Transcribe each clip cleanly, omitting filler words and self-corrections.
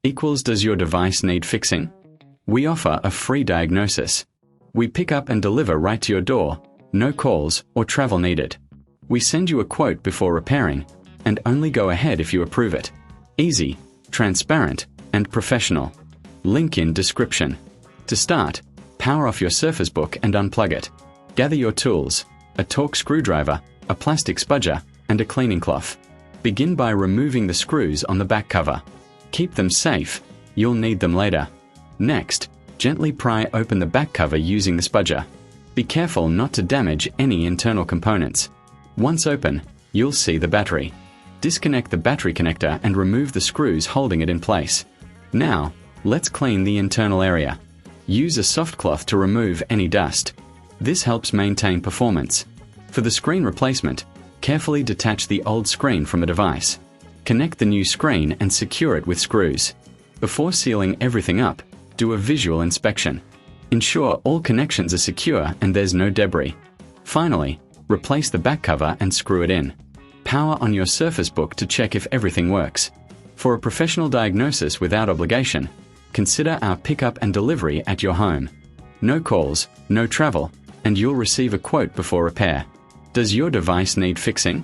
equals does your device need fixing? We offer a free diagnosis. We pick up and deliver right to your door, no calls or travel needed. We send you a quote before repairing, and only go ahead if you approve it. Easy, transparent, and professional. Link in description. To start, power off your Surface Book and unplug it. Gather your tools, a Torx screwdriver, a plastic spudger, and a cleaning cloth. Begin by removing the screws on the back cover. Keep them safe, you'll need them later. Next, gently pry open the back cover using the spudger. Be careful not to damage any internal components. Once open, you'll see the battery. Disconnect the battery connector and remove the screws holding it in place. Now, let's clean the internal area. Use a soft cloth to remove any dust. This helps maintain performance. For the screen replacement, carefully detach the old screen from the device. Connect the new screen and secure it with screws. Before sealing everything up, do a visual inspection. Ensure all connections are secure and there's no debris. Finally, replace the back cover and screw it in. Power on your Surface Book to check if everything works. For a professional diagnosis without obligation, consider our pickup and delivery at your home. No calls, no travel, and you'll receive a quote before repair. Does your device need fixing?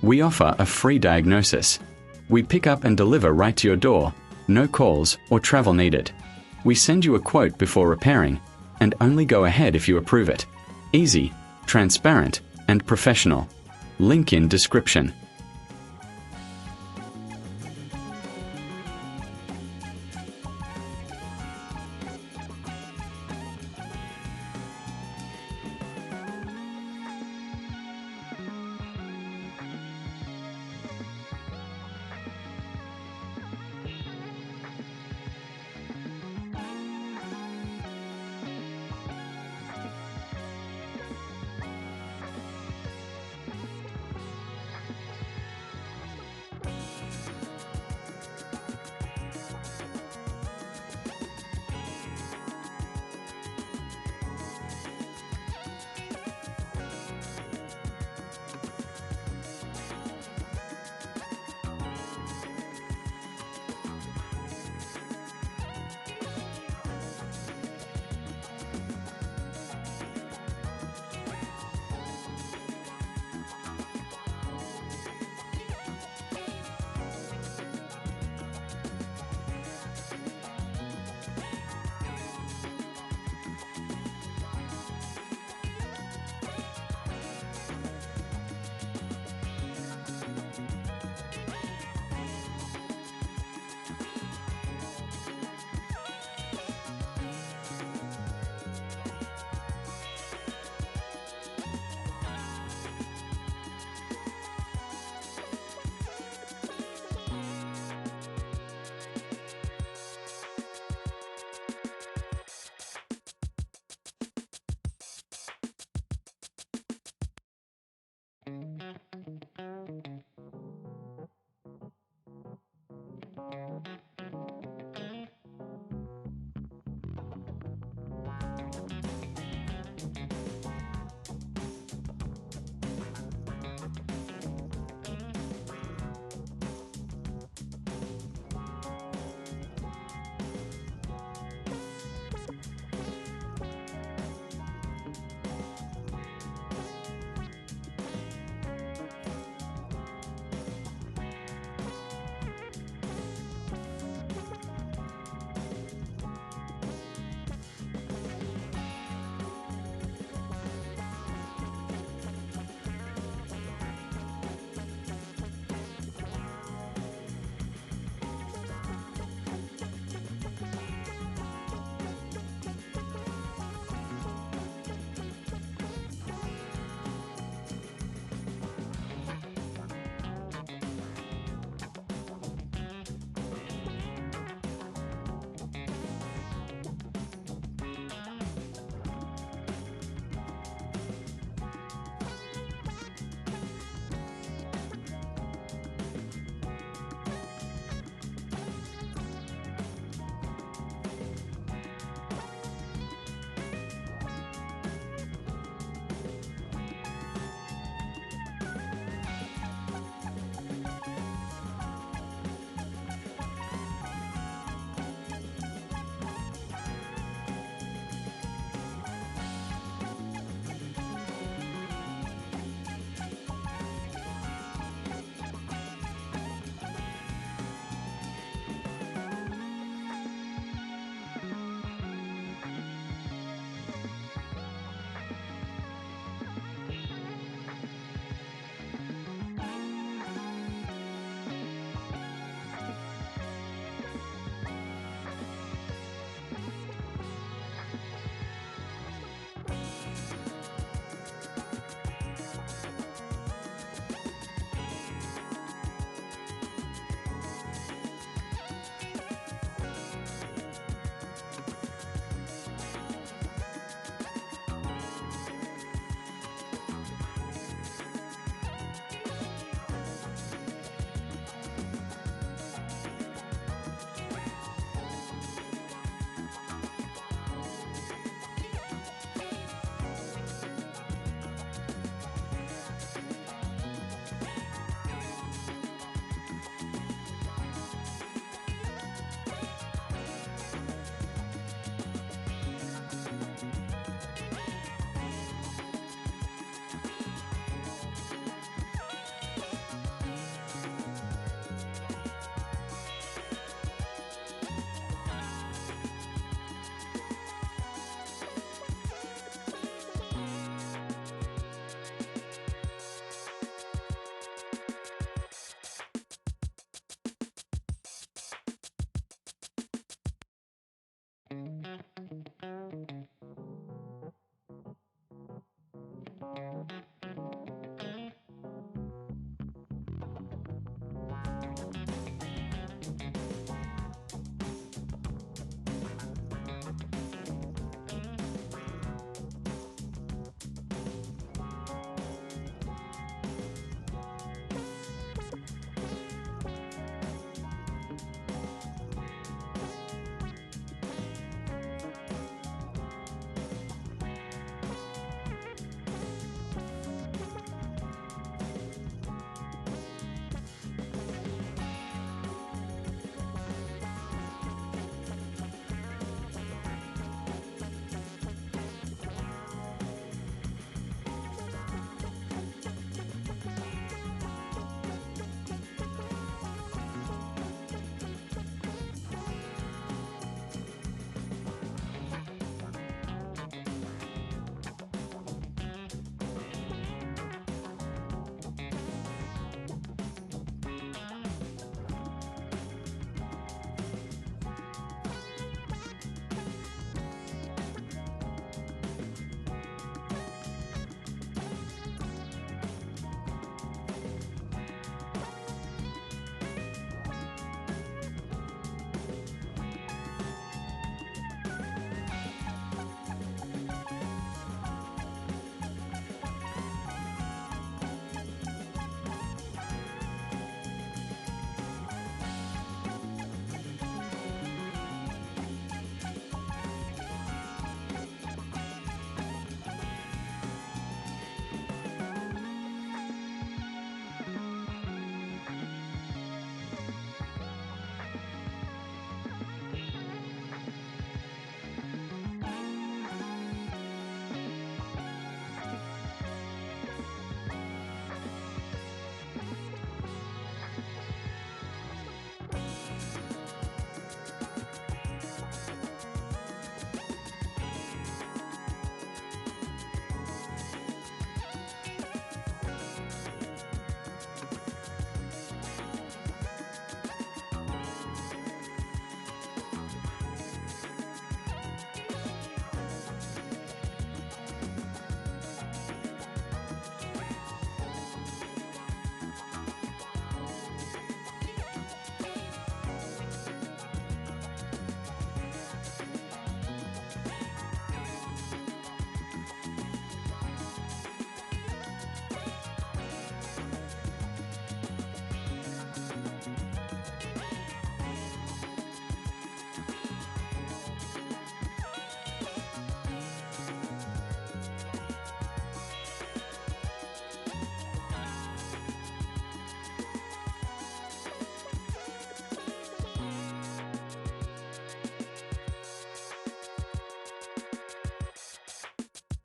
We offer a free diagnosis. We pick up and deliver right to your door, no calls or travel needed. We send you a quote before repairing, and only go ahead if you approve it. Easy, transparent, and professional. Link in description.